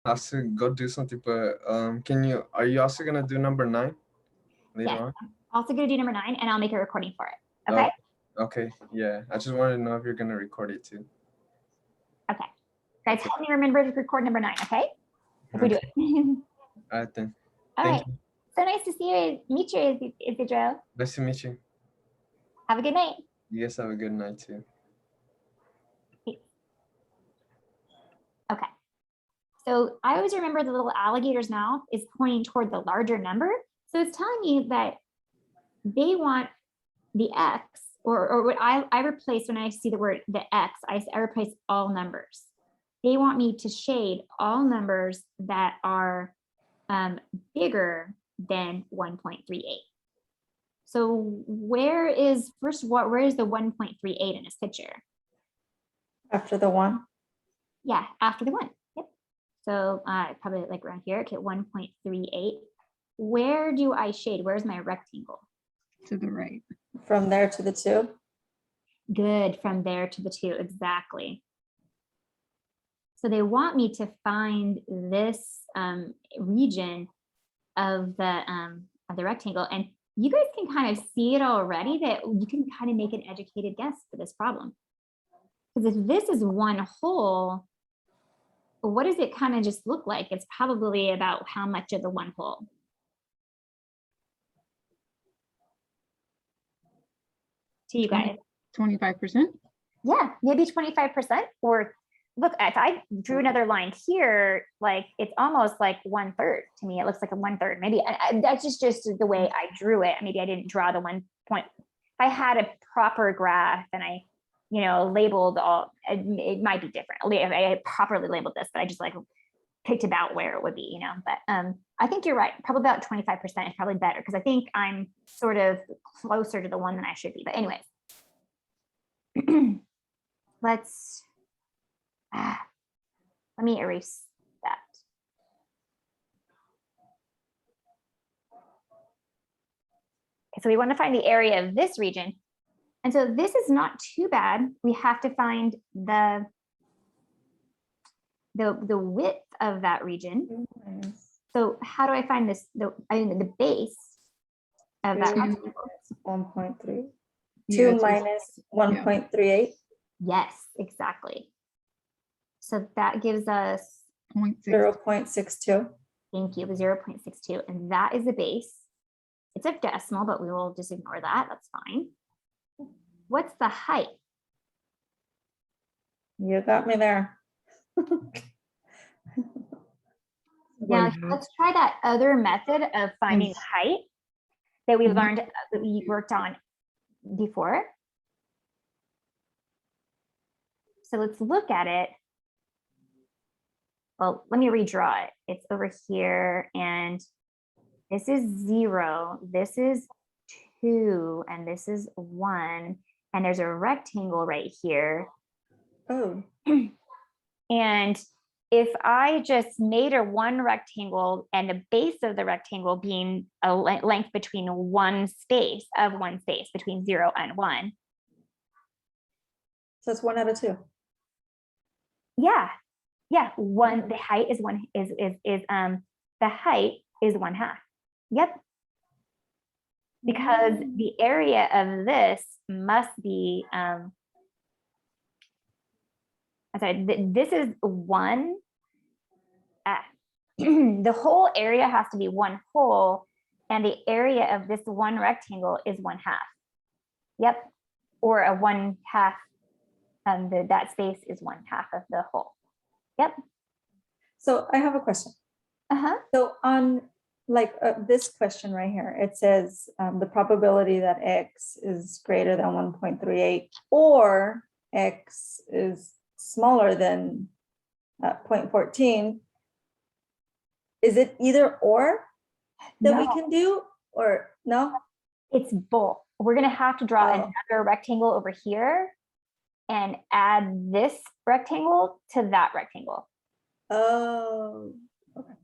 have to go do something, but are you also gonna do number 9 later Yes, on? I'm also gonna do number 9 and I'll make a recording for it. Oh, Okay? okay, yeah. I just wanted to know if you're gonna record it too. Okay. Guys, Okay. help me remember to record number 9, okay? If we do Okay. it. All right then. All Thank right. you. So nice to see you, meet you, Isidro. Nice to meet you. Have a good night. You guys have a good night too. Okay. So I always remember the little alligator's mouth is pointing toward the larger number. So it's telling me that they want the X, or what I replace when I see the word the X, I replace all numbers. They want me to shade all numbers that are bigger than 1.38. So where is the 1.38 in this picture? After the 1. Yeah, after the 1. Yep. So probably like around here. Okay, 1.38. Where do I shade? Where's my rectangle? To the right. From there to the 2. Good, from there to the 2, exactly. So they want me to find this region of the rectangle, and you guys can kind of see it already that you can kind of make an educated guess for this problem. Because if this is one whole, what does it kind of just look like? It's probably about how much of the one whole? To you guys. 25%. Yeah, maybe 25%. Or look, if I drew another line here, like it's almost like 1/3 to me. It looks like a 1/3. Maybe that's just the way I drew it. Maybe I didn't draw the 1 point. If I had a proper graph and I, labeled all, it might be different. I properly labeled this, but I just like picked about where it would be, But I think you're right. Probably about 25% is probably better because I think I'm sort of closer to the one than I should be. But anyways. let me erase that. Okay, so we want to find the area of this region. And so this is not too bad. We have to find the width of that region. So how do I find this? The base of that rectangle? 1.3. Yeah, 2 minus 1.38. Yes, exactly. So that gives us 0.62. Thank you, 0.62. And that is the base. It's a decimal, but we will just ignore that. That's fine. What's the height? You got me there. Now, let's try that other method of finding the height that we learned, that we worked on before. So let's look at it. Well, let me redraw it. It's over here, and this is 0, this is 2, and this is 1, and there's a rectangle right here. Oh. And if I just made a 1 rectangle and the base of the rectangle being a length between one space between 0 and 1. So it's 1 out of 2. Yeah. The height is the height is 1/2. Yep. Because the area of this must be this is 1. The whole area has to be 1 whole, and the area of this 1 rectangle is 1/2. Yep. Or a 1/2. That space is 1/2 of the whole. Yep. So I have a question. So on this question right here, it says the probability that X is greater than 1.38 or X is smaller than 0.14. Is it either or that we can do, or no? It's both. We're going to have to draw another rectangle over here and add this rectangle to that rectangle. Oh, okay.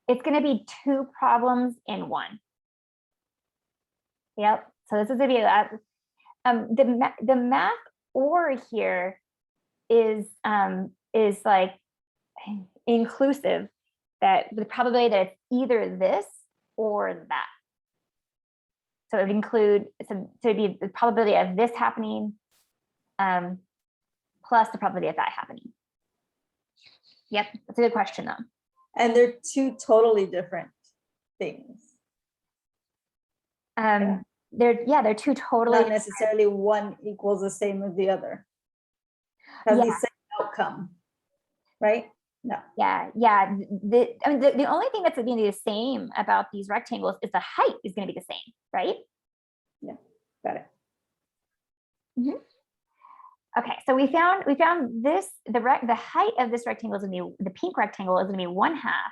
It's going to be 2 problems in 1. Yep. So this is going to be that. The math or here is like inclusive, that the probability that it's either this or that. So it would include, so it'd be the probability of this happening plus the probability of that happening. Yep, that's a good question though. And they're two totally different things. They're two totally Not necessarily one equals the same as the other. Has the Yeah. same outcome, right? No. Yeah. The only thing that's going to be the same about these rectangles is the height is going to be the same, right? Got it. Okay, so we found this, the height of this rectangle is going to be, the pink rectangle is going to be 1/2.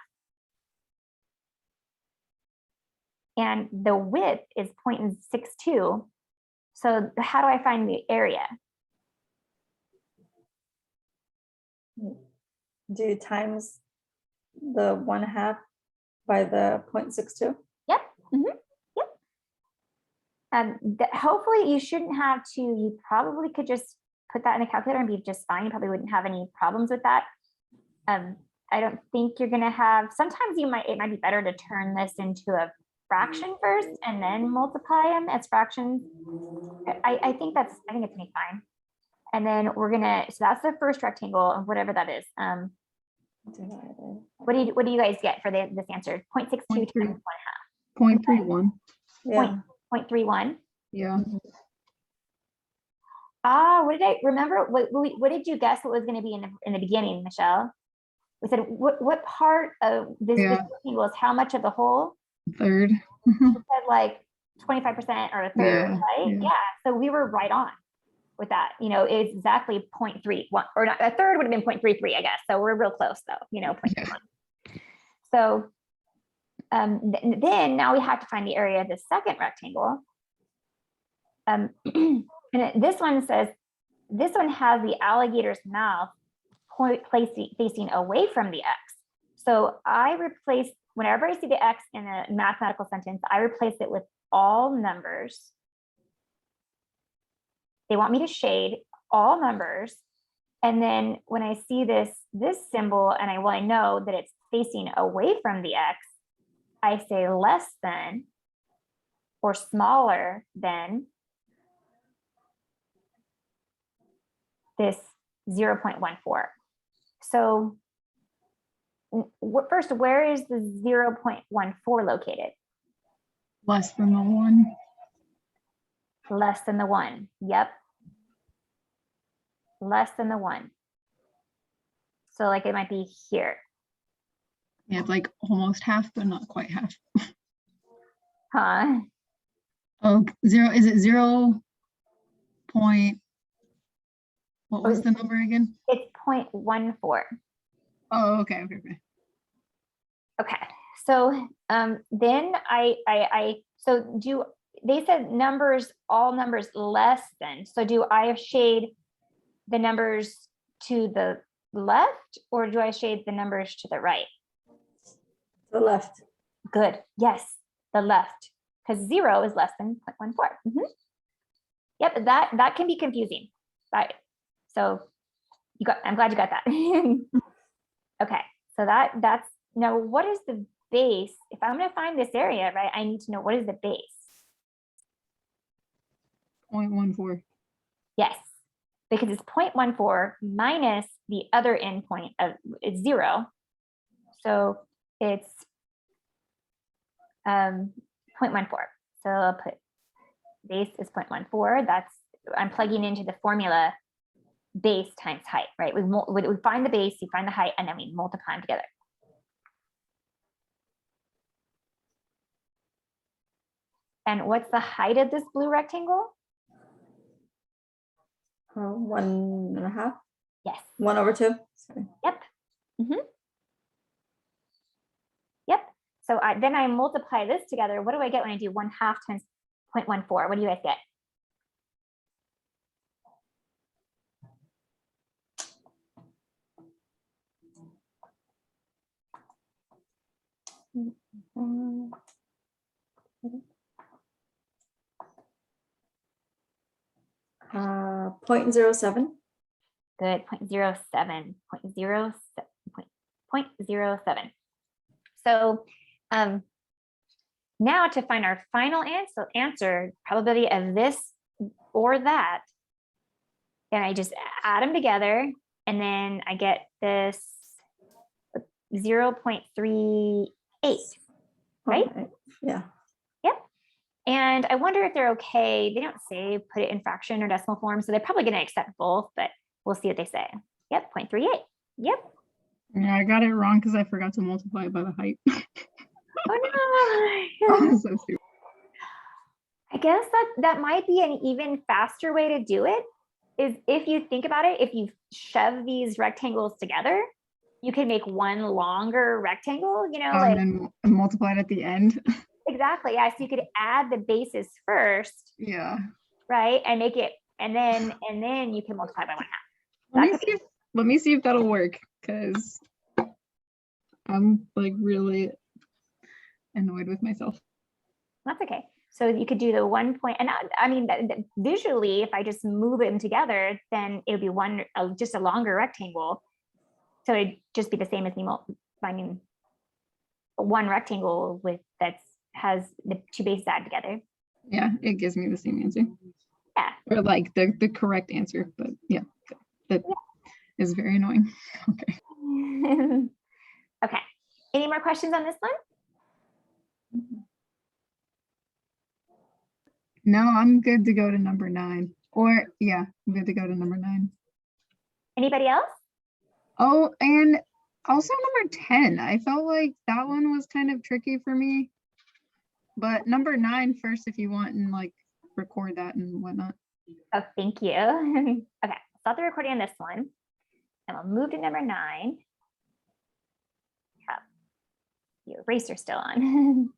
And the width is 0.62. So how do I find the area? Do you times the 1/2 by the 0.62? Yep. Yep. Hopefully you shouldn't have to, you probably could just put that in a calculator and be just fine. You probably wouldn't have any problems with that. I don't think you're gonna have, sometimes it might be better to turn this into a fraction first and then multiply them as fractions. I think it's gonna be fine. And then we're gonna, so that's the first rectangle and whatever that is. What do you guys get for this answer? 0.62 times 1/2. 0.31. Yeah. 0.31. Yeah. What did I remember? What did you guess what was going to be in the beginning, Michelle? We said what part of this rectangle is how much of the whole? Third. We said like 25% or a third, right? Yeah. So we were right on with that. It's exactly 0.31, or not, a third would have been 0.33, I guess. So we're real close though. 0.31. So then now we have to find the area of the second rectangle. And this one says, this one has the alligator's mouth facing away from the X. So I replace, whenever I see the X in a mathematical sentence, I replace it with all numbers. They want me to shade all numbers. And then when I see this symbol and I know that it's facing away from the X, I say less than or smaller than this 0.14. So first, where is the 0.14 located? Less than the 1. Less than the 1. Yep. Less than the 1. So like it might be here. Yeah, it's like almost half, but not quite half. Huh? Oh, 0, is it 0 point? What was the number again? It's 0.14. Oh, okay. Okay. So then so they said numbers, all numbers less than. So do I shade the numbers to the left or do I shade the numbers to the right? The left. Good. Yes, the left, because 0 is less than 0.14. Yep, that can be confusing. Right. So I'm glad you got that. Okay, so that's now what is the base? If I'm going to find this area, right, I need to know what is the base. 0.14. Yes, because it's 0.14 minus the other endpoint of it's 0. So it's 0.14. So I'll put base is 0.14. That's, I'm plugging into the formula base times height, right? We find the base, you find the height, and then we multiply them together. And what's the height of this blue rectangle? 1.5. Yes. 1/2. Sorry. Yep. Yep. So then I multiply this together. What do I get when I do 1/2 times 0.14? What do you guys get? Uh, 0.07. Good. 0.07. 0.07. 0.07. So now to find our final answer, probability of this or that, and I just add them together, and then I get this 0.38, right? Okay, yeah. Yep. And I wonder if they're okay. They don't say put it in fraction or decimal form, so they're probably going to accept both, but we'll see what they say. Yep, 0.38. Yep. Yeah, I got it wrong because I forgot to multiply it by the height. Oh Oh, no. so stupid. I guess that might be an even faster way to do it, is if you think about it, if you shove these rectangles together, you can make one longer rectangle, you know, like And then multiply it at the end. exactly. Yeah. So you could add the bases first, Yeah. right? And make it, and then you can multiply by 1/2. Let me see if that'll work, because I'm like really annoyed with myself. That's okay. So you could do the 1 point, and I mean, visually, if I just move them together, then it would be just a longer rectangle. So it'd just be the same as me finding one rectangle has the two bases added together. Yeah, it gives me the same answer. Yeah. Or like the correct answer, but yeah, that is very annoying. Okay. Okay. Any more questions on this one? No, I'm good to go to number 9. Or yeah, I'm good to go to number 9. Anybody else? Oh, and also number 10. I felt like that one was kind of tricky for me. But number 9 first, if you want, and like record that and whatnot. Oh, thank you. Okay, stop the recording on this one. And we'll move to number 9. Yeah, the eraser's still on.